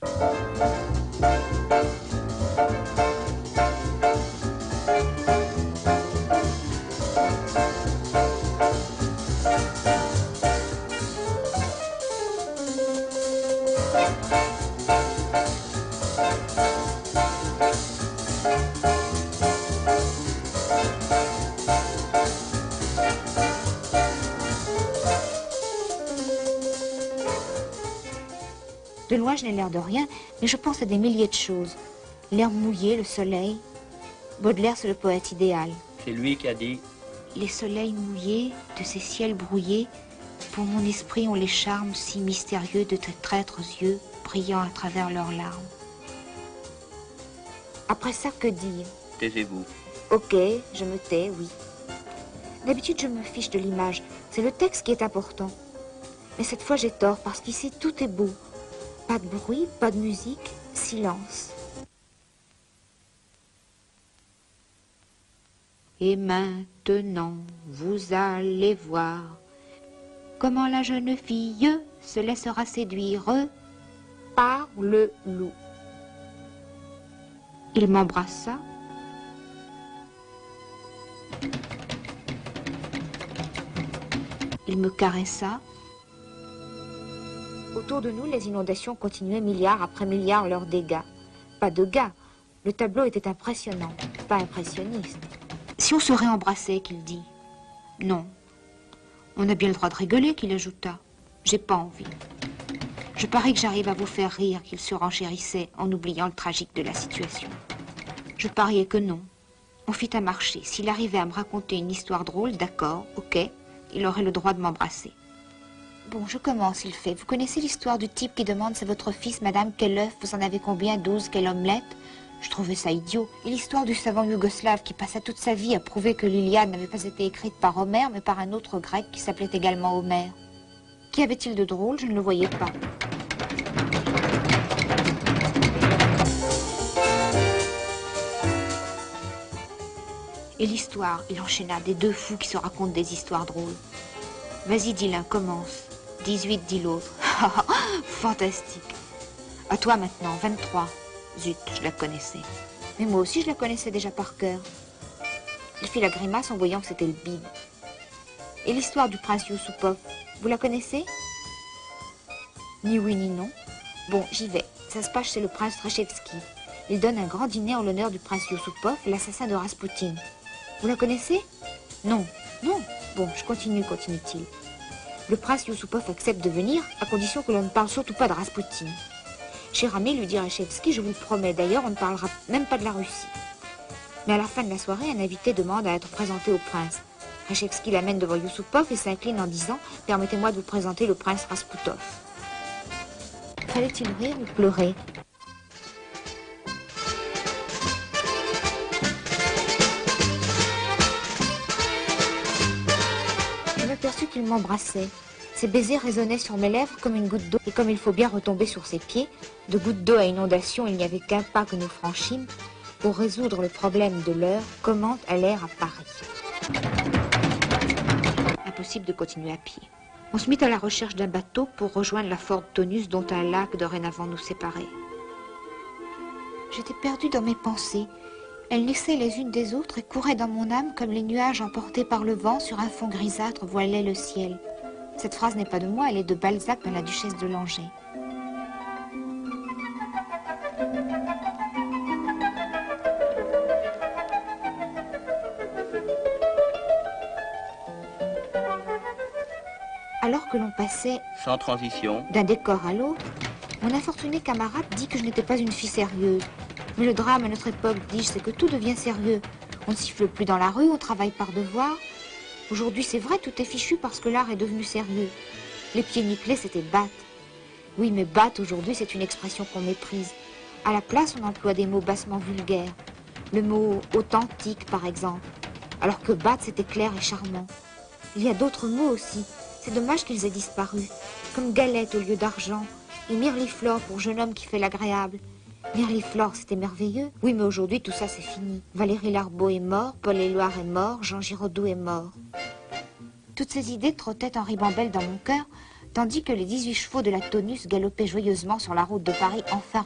De loin, je n'ai l'air de rien, mais je pense à des milliers de choses. L'herbe mouillée, le soleil. Baudelaire, c'est le poète idéal. C'est lui qui a dit... Les soleils mouillés, de ces ciels brouillés, pour mon esprit ont les charmes si mystérieux de tes traîtres yeux, brillant à travers leurs larmes. Après ça, que dire? Taisez-vous. Ok, je me tais, oui. D'habitude, je me fiche de l'image. C'est le texte qui est important. Mais cette fois, j'ai tort, parce qu'ici, tout est beau. Pas de bruit, pas de musique, silence. Et maintenant, vous allez voir comment la jeune fille se laissera séduire par le loup. Il m'embrassa. Il me caressa. Autour de nous, les inondations continuaient milliard après milliard leurs dégâts. Pas de gars. Le tableau était impressionnant, pas impressionniste. Si on serait embrassé, qu'il dit. Non. On a bien le droit de rigoler, qu'il ajouta. J'ai pas envie. Je parie que j'arrive à vous faire rire, qu'il se renchérissait en oubliant le tragique de la situation. Je pariais que non. On fit un marché. S'il arrivait à me raconter une histoire drôle, d'accord, ok, il aurait le droit de m'embrasser. Bon, je commence, il fait. Vous connaissez l'histoire du type qui demande c'est votre fils, madame, quel œuf, vous en avez combien, 12, quelle omelette? Je trouvais ça idiot. Et l'histoire du savant yougoslave qui passa toute sa vie à prouver que l'Iliade n'avait pas été écrite par Homère, mais par un autre grec qui s'appelait également Homère. Qu'y avait-il de drôle? Je ne le voyais pas. Et l'histoire, il enchaîna des deux fous qui se racontent des histoires drôles. Vas-y, dis l'un, commence. 18, dit l'autre. Fantastique. À toi maintenant, 23. Zut, je la connaissais. Mais moi aussi, je la connaissais déjà par cœur. Il fit la grimace en voyant que c'était le bide. Et l'histoire du prince Yusupov, vous la connaissez? Ni oui ni non. Bon, j'y vais. Ça se passe chez le prince Treshevski. Il donne un grand dîner en l'honneur du prince Yusupov, l'assassin de Raspoutine. Vous la connaissez? Non, non. Bon, je continue, continue-t-il. Le prince Yusupov accepte de venir, à condition que l'on ne parle surtout pas de Raspoutine. Cher ami, lui dit Reshevski, je vous le promets, d'ailleurs, on ne parlera même pas de la Russie. Mais à la fin de la soirée, un invité demande à être présenté au prince. Reshevski l'amène devant Yusupov et s'incline en disant « Permettez-moi de vous présenter le prince Rasputov ». Fallait-il rire ou pleurer? Je m'aperçus qu'il m'embrassait. Ses baisers résonnaient sur mes lèvres comme une goutte d'eau. Et comme il faut bien retomber sur ses pieds, de goutte d'eau à inondation, il n'y avait qu'un pas que nous franchîmes pour résoudre le problème de l'heure, comment aller à Paris. Impossible de continuer à pied. On se mit à la recherche d'un bateau pour rejoindre la Fort Tonus dont un lac dorénavant nous séparait. J'étais perdue dans mes pensées. Elles naissaient les unes des autres et couraient dans mon âme comme les nuages emportés par le vent sur un fond grisâtre voilaient le ciel. Cette phrase n'est pas de moi, elle est de Balzac dans La Duchesse de Langeais. Alors que l'on passait, sans transition, d'un décor à l'autre, mon infortuné camarade dit que je n'étais pas une fille sérieuse. Mais le drame à notre époque, dis-je, c'est que tout devient sérieux. On ne siffle plus dans la rue, on travaille par devoir. Aujourd'hui, c'est vrai, tout est fichu parce que l'art est devenu sérieux. Les pieds nickelés, c'était batte. Oui, mais batte, aujourd'hui, c'est une expression qu'on méprise. À la place, on emploie des mots bassement vulgaires. Le mot authentique, par exemple. Alors que batte, c'était clair et charmant. Il y a d'autres mots aussi. C'est dommage qu'ils aient disparu. Comme galette au lieu d'argent. Et mirliflore pour jeune homme qui fait l'agréable. Mirliflore, c'était merveilleux. Oui, mais aujourd'hui, tout ça, c'est fini. Valérie Larbaud est mort, Paul Éluard est mort, Jean Giraudoux est mort. Toutes ces idées trottaient en ribambelle dans mon cœur, tandis que les 18 chevaux de la Tonus galopaient joyeusement sur la route de Paris enfin